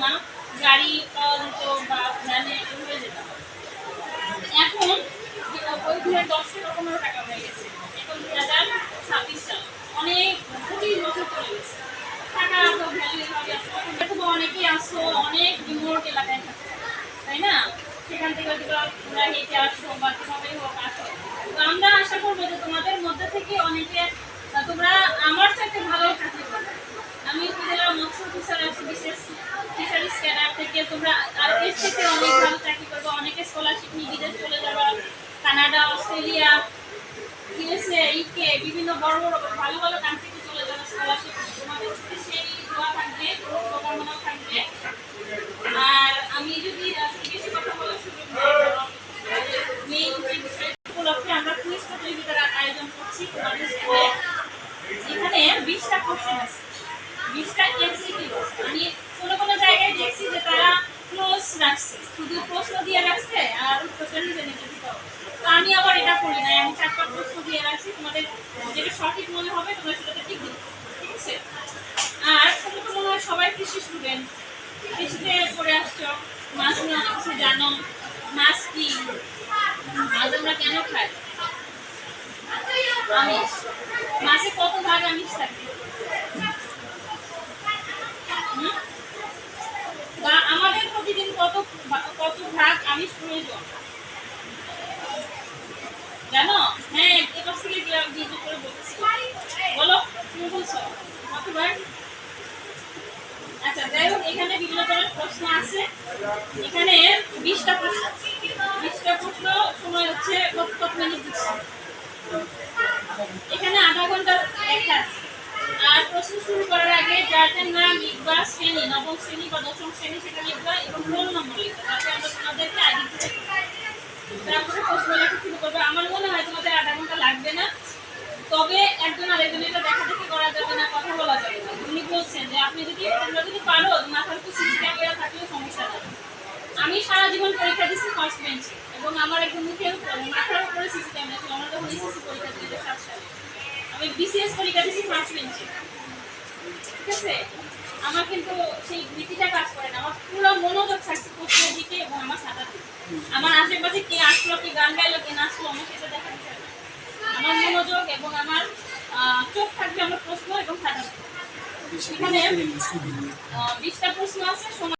না, গাড়ি পাওয়া যেত বা ভ্যানে হয়ে যেত। এখন ওই 2010 থেকে 15 টাকা হয়ে গেছে। এখন 2026 সাল, অনেক 25 বছর চলে গেছে। টাকা তো ভ্যালু এভাবে আসছে। এখন তো অনেকেই আসো অনেক রিমোট এলাকায় থাকো, তাই না? সেখান থেকে হয়তো তোমরা হেঁটে আসো বা যেভাবেই হোক আসো। তো আমরা আশা করবো যে তোমাদের মধ্যে থেকে অনেকে তোমরা আমার চাইতে ভালো চাকরি করবে। আমি উপজেলা মৎস্য অফিসার আছি, বিশেষ ফিশারিজ ক্যাডার থেকে তোমরা আর এর থেকে অনেক ভালো চাকরি করবে। অনেকে স্কলারশিপ নিয়ে বিদেশ চলে যাবে, কানাডা, অস্ট্রেলিয়া, ইউএসএ, ইউকে, বিভিন্ন বড় বড় ভালো ভালো কান্ট্রিতে চলে যাবে স্কলারশিপ। তোমাদের সেই দোয়া থাকবে, শুভকামনা থাকবে। আর আমি যদি বেশি কথা বলার সুযোগ মেইন যে বিষয় উপলক্ষে আমরা কুইজ প্রতিযোগিতার আয়োজন করছি তোমাদের স্কুলে। এখানে 20টা কোশ্চেন আছে, 20টা এমসিকিউ। আমি কোনো কোনো জায়গায় দেখছি যে তারা ক্লোজ রাখছে, শুধু প্রশ্ন দিয়ে রাখছে আর উত্তরটা নিজে নিজে দিতে হবে। তো আমি আবার এটা করি না, আমি 4টা প্রশ্ন দিয়ে রাখছি, তোমাদের যেটা সঠিক মনে হবে তোমরা সেটাতে টিক দিবে, ঠিক আছে? আর তোমরা তো মনে হয় সবাই কৃষি স্টুডেন্ট, কৃষিতে পড়ে আসছো, মাছ নিয়ে অনেক কিছু জানো। মাছ কি, মাছ আমরা কেন খাই? আমিষ। মাছে কত ভাগ আমিষ থাকে? বা আমাদের প্রতিদিন কত কত ভাগ আমিষ প্রয়োজন জানো? হ্যাঁ, এটা থেকে ভিডিও করে বলছি। বলো, তুমি বলছো কত ভাগ? আচ্ছা, যাই হোক, এখানে বিভিন্ন ধরনের প্রশ্ন আছে। এখানে 20টা প্রশ্ন, 20টা প্রশ্ন। সময় হচ্ছে কত মিনিট দিচ্ছে? এখানে আধা ঘন্টা লেখা আছে। আর প্রশ্ন শুরু করার আগে যাদের নাম লিখবা, শ্রেণী, নবম শ্রেণী বা দশম শ্রেণী সেটা লিখবা এবং রোল নম্বর লিখবা, যাতে আমরা তোমাদেরকে আইডেন্টিফাই করতে পারি। তারপরে প্রশ্ন লেখা শুরু করবে। আমার মনে হয় তোমাদের আধা ঘন্টা লাগবে না, তবে একজন আরেকজনের দেখাদেখি করা যাবে না, কথা বলা যাবে না। উনি বলছেন যে আপনি যদি তোমরা যদি পারো মাথার উপর সিসি ক্যামেরা থাকলেও সমস্যা নেই। আমি সারা জীবন পরীক্ষা দিচ্ছি ফার্স্ট বেঞ্চে, এবং আমার একদম মুখের উপরে মাথার উপরে সিসি ক্যামেরা ছিল। আমরা যখন এসএসসি পরীক্ষা 2007 সালে আমি বিসিএস পরীক্ষা দিচ্ছি ফার্স্ট বেঞ্চে, ঠিক আছে? আমার কিন্তু সেই ভীতিটা কাজ করে না, আমার পুরো মনোযোগ থাকছে প্রশ্নের দিকে এবং আমার খাতার দিকে। আমার আশেপাশে কে আসলো, কে গান গাইলো, কে নাচলো, আমার সেটা দেখার বিষয় না। আমার মনোযোগ এবং আমার চোখ থাকবে আমার প্রশ্ন এবং খাতার দিকে। এখানে 20টা প্রশ্ন আছে।